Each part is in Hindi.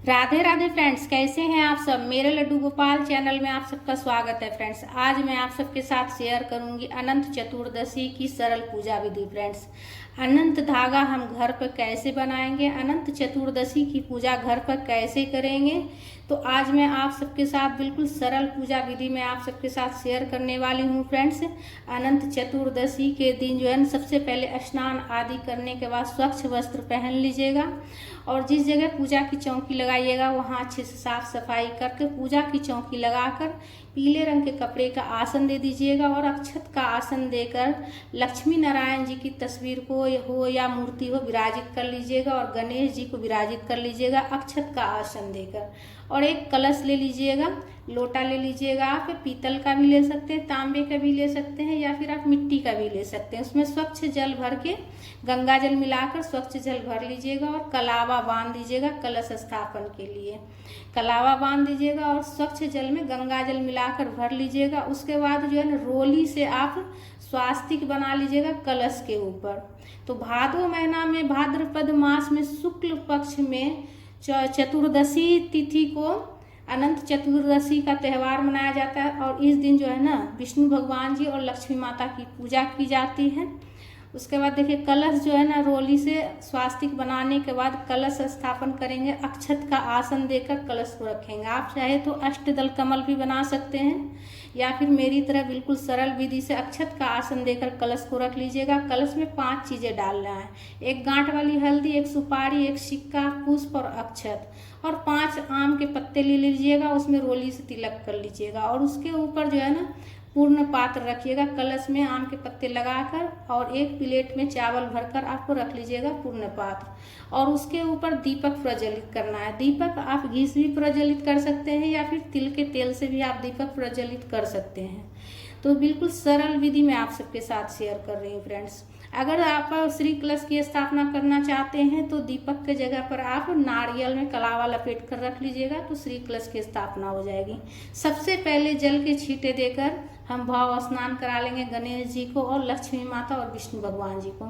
राधे राधे फ्रेंड्स, कैसे हैं आप सब। मेरे लड्डू गोपाल चैनल में आप सबका स्वागत है फ्रेंड्स। आज मैं आप सबके साथ शेयर करूंगी अनंत चतुर्दशी की सरल पूजा विधि। फ्रेंड्स, अनंत धागा हम घर पर कैसे बनाएंगे, अनंत चतुर्दशी की पूजा घर पर कैसे करेंगे, तो आज मैं आप सबके साथ बिल्कुल सरल पूजा विधि में आप सबके साथ शेयर करने वाली हूँ। फ्रेंड्स, अनंत चतुर्दशी के दिन जो है सबसे पहले स्नान आदि करने के बाद स्वच्छ वस्त्र पहन लीजिएगा और जिस जगह पूजा की चौकी लगाइएगा वहाँ अच्छे से साफ सफाई करके पूजा की चौकी लगाकर पीले रंग के कपड़े का आसन दे दीजिएगा और अक्षत का आसन देकर लक्ष्मी नारायण जी की तस्वीर को हो या मूर्ति हो विराजित कर लीजिएगा और गणेश जी को विराजित कर लीजिएगा अक्षत का आसन देकर। और एक कलश ले लीजिएगा, लोटा ले लीजिएगा। आप पीतल का भी ले सकते हैं, तांबे का भी ले सकते हैं या फिर आप मिट्टी का भी ले सकते हैं। उसमें स्वच्छ जल भर के गंगा जल मिलाकर स्वच्छ जल भर लीजिएगा और कलावा बांध दीजिएगा कलश स्थापन के लिए। कलावा बांध दीजिएगा और स्वच्छ जल में गंगा जल मिलाकर भर लीजिएगा। उसके बाद जो है ना रोली से आप स्वास्तिक बना लीजिएगा कलश के ऊपर। तो भादो महीना में भाद्रपद मास में शुक्ल पक्ष में चतुर्दशी तिथि को अनंत चतुर्दशी का त्यौहार मनाया जाता है और इस दिन जो है ना विष्णु भगवान जी और लक्ष्मी माता की पूजा की जाती है। उसके बाद देखिए कलश जो है ना रोली से स्वास्तिक बनाने के बाद कलश स्थापन करेंगे, अक्षत का आसन देकर कलश को रखेंगे। आप चाहे तो अष्टदल कमल भी बना सकते हैं या फिर मेरी तरह बिल्कुल सरल विधि से अक्षत का आसन देकर कलश को रख लीजिएगा। कलश में 5 चीज़ें डालना है, एक गांठ वाली हल्दी, एक सुपारी, एक सिक्का, पुष्प और अक्षत और 5 आम के पत्ते ले लीजिएगा। उसमें रोली से तिलक कर लीजिएगा और उसके ऊपर जो है ना पूर्ण पात्र रखिएगा। कलश में आम के पत्ते लगाकर और एक प्लेट में चावल भरकर आपको रख लीजिएगा पूर्ण पात्र और उसके ऊपर दीपक प्रज्वलित करना है। दीपक आप घी से भी प्रज्वलित कर सकते हैं या फिर तिल के तेल से भी आप दीपक प्रज्वलित कर सकते हैं। तो बिल्कुल सरल विधि मैं आप सबके साथ शेयर कर रही हूँ। फ्रेंड्स, अगर आप श्री कलश की स्थापना करना चाहते हैं तो दीपक के जगह पर आप नारियल में कलावा लपेट कर रख लीजिएगा तो श्री कलश की स्थापना हो जाएगी। सबसे पहले जल के छींटे देकर हम भाव स्नान करा लेंगे गणेश जी को और लक्ष्मी माता और विष्णु भगवान जी को।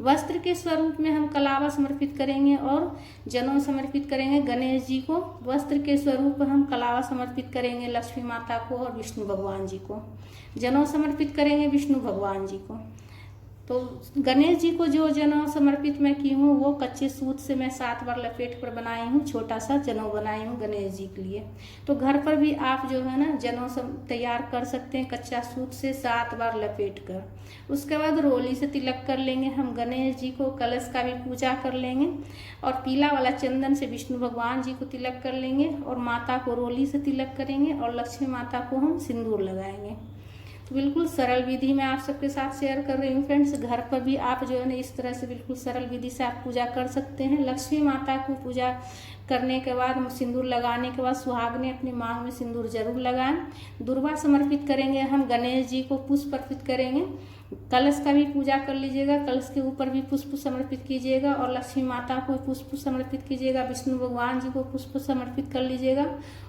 वस्त्र के स्वरूप में हम कलावा समर्पित करेंगे और जनेऊ समर्पित करेंगे गणेश जी को। वस्त्र के स्वरूप हम कलावा समर्पित करेंगे लक्ष्मी माता को और विष्णु भगवान जी को। जनेऊ समर्पित करेंगे विष्णु भगवान जी को। तो गणेश जी को जो जनेऊ समर्पित मैं की हूँ वो कच्चे सूत से मैं 7 बार लपेट कर बनाई हूँ, छोटा सा जनेऊ बनाई हूँ गणेश जी के लिए। तो घर पर भी आप जो है ना जनेऊ तैयार कर सकते हैं कच्चा सूत से 7 बार लपेट कर। उसके बाद रोली से तिलक कर लेंगे हम गणेश जी को, कलश का भी पूजा कर लेंगे और पीला वाला चंदन से विष्णु भगवान जी को तिलक कर लेंगे और माता को रोली से तिलक करेंगे और लक्ष्मी माता को हम सिंदूर लगाएंगे। तो बिल्कुल सरल विधि मैं आप सबके साथ शेयर कर रही हूँ। फ्रेंड्स, घर पर भी आप जो है ना इस तरह से बिल्कुल सरल विधि से आप पूजा कर सकते हैं। लक्ष्मी माता को पूजा करने के बाद सिंदूर लगाने के बाद सुहागने अपनी मांग में सिंदूर जरूर लगाएं। दुर्वा समर्पित करेंगे हम गणेश जी को, पुष्प अर्पित करेंगे। कलश का भी पूजा कर लीजिएगा, कलश के ऊपर भी पुष्प समर्पित कीजिएगा और लक्ष्मी माता को पुष्प समर्पित कीजिएगा, विष्णु भगवान जी को पुष्प समर्पित कर लीजिएगा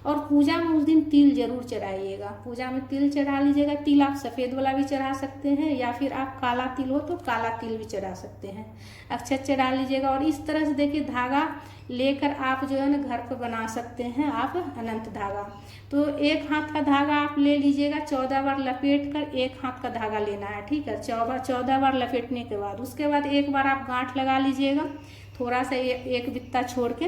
और पूजा में उस दिन तिल जरूर चढ़ाइएगा। पूजा में तिल चढ़ा लीजिएगा। तिल आप सफ़ेद वाला भी चढ़ा सकते हैं या फिर आप काला तिल हो तो काला तिल भी चढ़ा सकते हैं। अक्षत चढ़ा लीजिएगा और इस तरह से देखिए धागा लेकर आप जो है ना घर पर बना सकते हैं आप अनंत धागा। तो एक हाथ का धागा आप ले लीजिएगा, 14 बार लपेट कर एक हाथ का धागा लेना है, ठीक है। 14 बार लपेटने के बाद उसके बाद एक बार आप गांठ लगा लीजिएगा, थोड़ा सा एक बित्ता छोड़ के।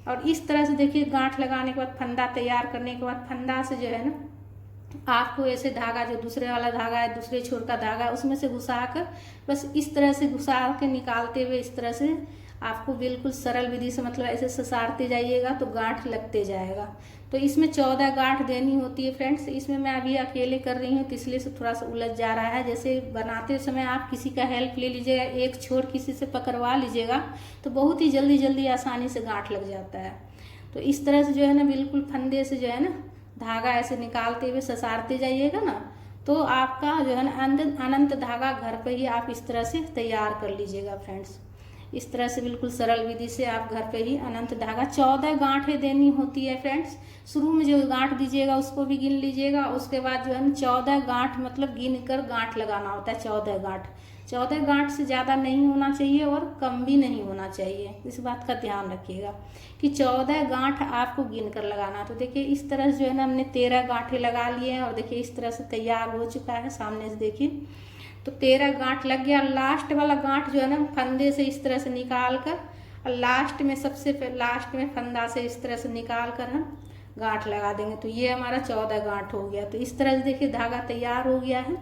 और इस तरह से देखिए गांठ लगाने के बाद फंदा तैयार करने के बाद फंदा से जो है ना आपको ऐसे धागा जो दूसरे वाला धागा है, दूसरे छोर का धागा है, उसमें से घुसा कर बस इस तरह से घुसा के निकालते हुए इस तरह से आपको बिल्कुल सरल विधि से मतलब ऐसे ससारते जाइएगा तो गांठ लगते जाएगा। तो इसमें 14 गांठ देनी होती है। फ्रेंड्स, इसमें मैं अभी अकेले कर रही हूँ तो इसलिए से थोड़ा सा उलझ जा रहा है। जैसे बनाते समय आप किसी का हेल्प ले लीजिएगा, एक छोर किसी से पकड़वा लीजिएगा तो बहुत ही जल्दी जल्दी आसानी से गांठ लग जाता है। तो इस तरह से जो है ना बिल्कुल फंदे से जो है ना धागा ऐसे निकालते हुए ससारते जाइएगा ना तो आपका जो है ना अनंत धागा घर पर ही आप इस तरह से तैयार कर लीजिएगा। फ्रेंड्स, इस तरह से बिल्कुल सरल विधि से आप घर पे ही अनंत धागा 14 गांठें देनी होती है। फ्रेंड्स, शुरू में जो गांठ दीजिएगा उसको भी गिन लीजिएगा। उसके बाद जो है ना 14 गांठ मतलब गिन कर गांठ लगाना होता है, 14 गांठ। 14 गांठ से ज़्यादा नहीं होना चाहिए और कम भी नहीं होना चाहिए। इस बात का ध्यान रखिएगा कि 14 गांठ आपको गिन कर लगाना। तो देखिए इस तरह से जो है ना हमने 13 गांठें लगा लिए हैं और देखिए इस तरह से तैयार हो चुका है। सामने से देखिए तो 13 गांठ लग गया। लास्ट वाला गांठ जो है ना फंदे से इस तरह से निकाल कर और लास्ट में सबसे लास्ट में फंदा से इस तरह से निकाल कर हम गांठ लगा देंगे। तो ये हमारा 14 गांठ हो गया। तो इस तरह से देखिए धागा तैयार हो गया है।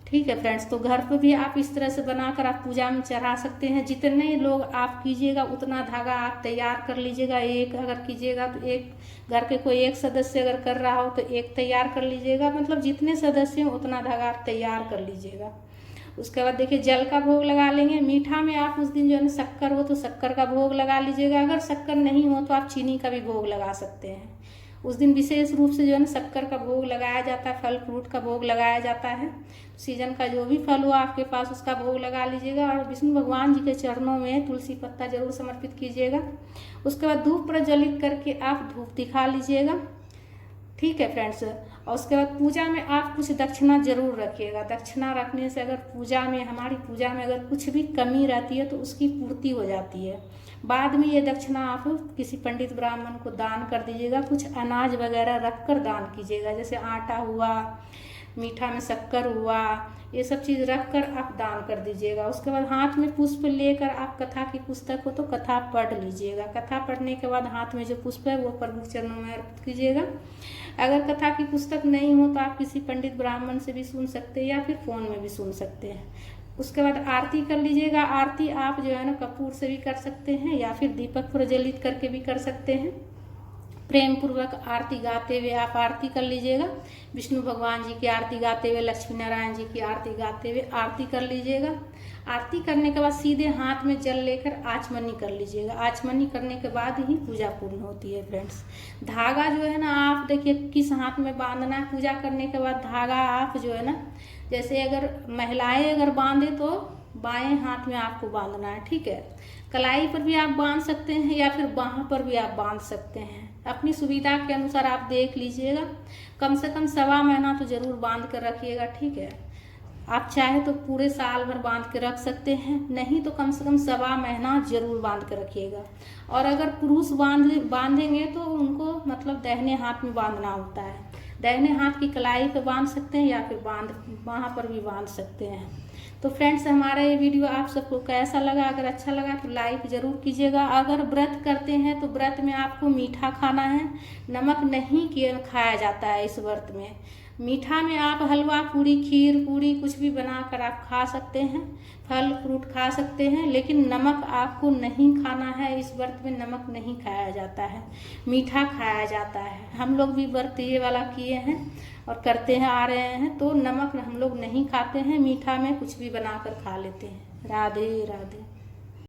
ठीक है फ्रेंड्स, तो घर पे भी आप इस तरह से बनाकर आप पूजा में चढ़ा सकते हैं। जितने लोग आप कीजिएगा उतना धागा आप तैयार कर लीजिएगा। एक अगर कीजिएगा तो एक घर के कोई एक सदस्य अगर कर रहा हो तो एक तैयार कर लीजिएगा, मतलब जितने सदस्य हो उतना धागा आप तैयार कर लीजिएगा। उसके बाद देखिए जल का भोग लगा लेंगे। मीठा में आप उस दिन जो है ना शक्कर हो तो शक्कर का भोग लगा लीजिएगा। अगर शक्कर नहीं हो तो आप चीनी का भी भोग लगा सकते हैं। उस दिन विशेष रूप से जो है ना शक्कर का भोग लगाया जाता है, फल फ्रूट का भोग लगाया जाता है। सीजन का जो भी फल हो आपके पास उसका भोग लगा लीजिएगा और विष्णु भगवान जी के चरणों में तुलसी पत्ता जरूर समर्पित कीजिएगा। उसके बाद धूप प्रज्वलित करके आप धूप दिखा लीजिएगा। ठीक है फ्रेंड्स, और उसके बाद पूजा में आप कुछ दक्षिणा जरूर रखिएगा। दक्षिणा रखने से अगर हमारी पूजा में अगर कुछ भी कमी रहती है तो उसकी पूर्ति हो जाती है। बाद में ये दक्षिणा आप किसी पंडित ब्राह्मण को दान कर दीजिएगा। कुछ अनाज वगैरह रख कर दान कीजिएगा, जैसे आटा हुआ, मीठा में शक्कर हुआ, ये सब चीज़ रख कर आप दान कर दीजिएगा। उसके बाद हाथ में पुष्प लेकर आप कथा की पुस्तक हो तो कथा पढ़ लीजिएगा। कथा पढ़ने के बाद हाथ में जो पुष्प है वो प्रभु के चरणों में अर्पित कीजिएगा। अगर कथा की पुस्तक नहीं हो तो आप किसी पंडित ब्राह्मण से भी सुन सकते हैं या फिर फ़ोन में भी सुन सकते हैं। उसके बाद आरती कर लीजिएगा। आरती आप जो है ना कपूर से भी कर सकते हैं या फिर दीपक प्रज्वलित करके भी कर सकते हैं। प्रेम पूर्वक आरती गाते हुए आप आरती कर लीजिएगा। विष्णु भगवान जी की आरती गाते हुए, लक्ष्मी नारायण जी की आरती गाते हुए आरती कर लीजिएगा। आरती करने के बाद सीधे हाथ में जल लेकर आचमनी कर लीजिएगा। आचमनी करने के बाद ही पूजा पूर्ण होती है फ्रेंड्स। धागा जो है ना आप देखिए किस हाथ में बांधना है। पूजा करने के बाद धागा आप जो है ना, जैसे अगर महिलाएं अगर बांधे तो बाएं हाथ में आपको बांधना है। ठीक है, कलाई पर भी आप बांध सकते हैं या फिर बाह पर भी आप बांध सकते हैं। अपनी सुविधा के अनुसार आप देख लीजिएगा। कम से कम 1.25 महीना तो जरूर बांध कर रखिएगा। ठीक है, आप चाहे तो पूरे साल भर बांध के रख सकते हैं, नहीं तो कम से कम 1.25 महीना जरूर बांध कर रखिएगा। और अगर पुरुष बांधेंगे तो उनको मतलब दाहिने हाथ में बांधना होता है। दाहिने हाथ की कलाई पे बांध सकते हैं या फिर बाह पर भी बांध सकते हैं। तो फ्रेंड्स, हमारा ये वीडियो आप सबको कैसा लगा? अगर अच्छा लगा तो लाइक ज़रूर कीजिएगा। अगर व्रत करते हैं तो व्रत में आपको मीठा खाना है, नमक नहीं खाया जाता है इस व्रत में। मीठा में आप हलवा पूड़ी, खीर पूड़ी कुछ भी बनाकर आप खा सकते हैं, फल फ्रूट खा सकते हैं, लेकिन नमक आपको नहीं खाना है। इस व्रत में नमक नहीं खाया जाता है, मीठा खाया जाता है। हम लोग भी व्रत ये वाला किए हैं और करते हैं आ रहे हैं, तो नमक हम लोग नहीं खाते हैं, मीठा में कुछ भी बनाकर खा लेते हैं। राधे राधे।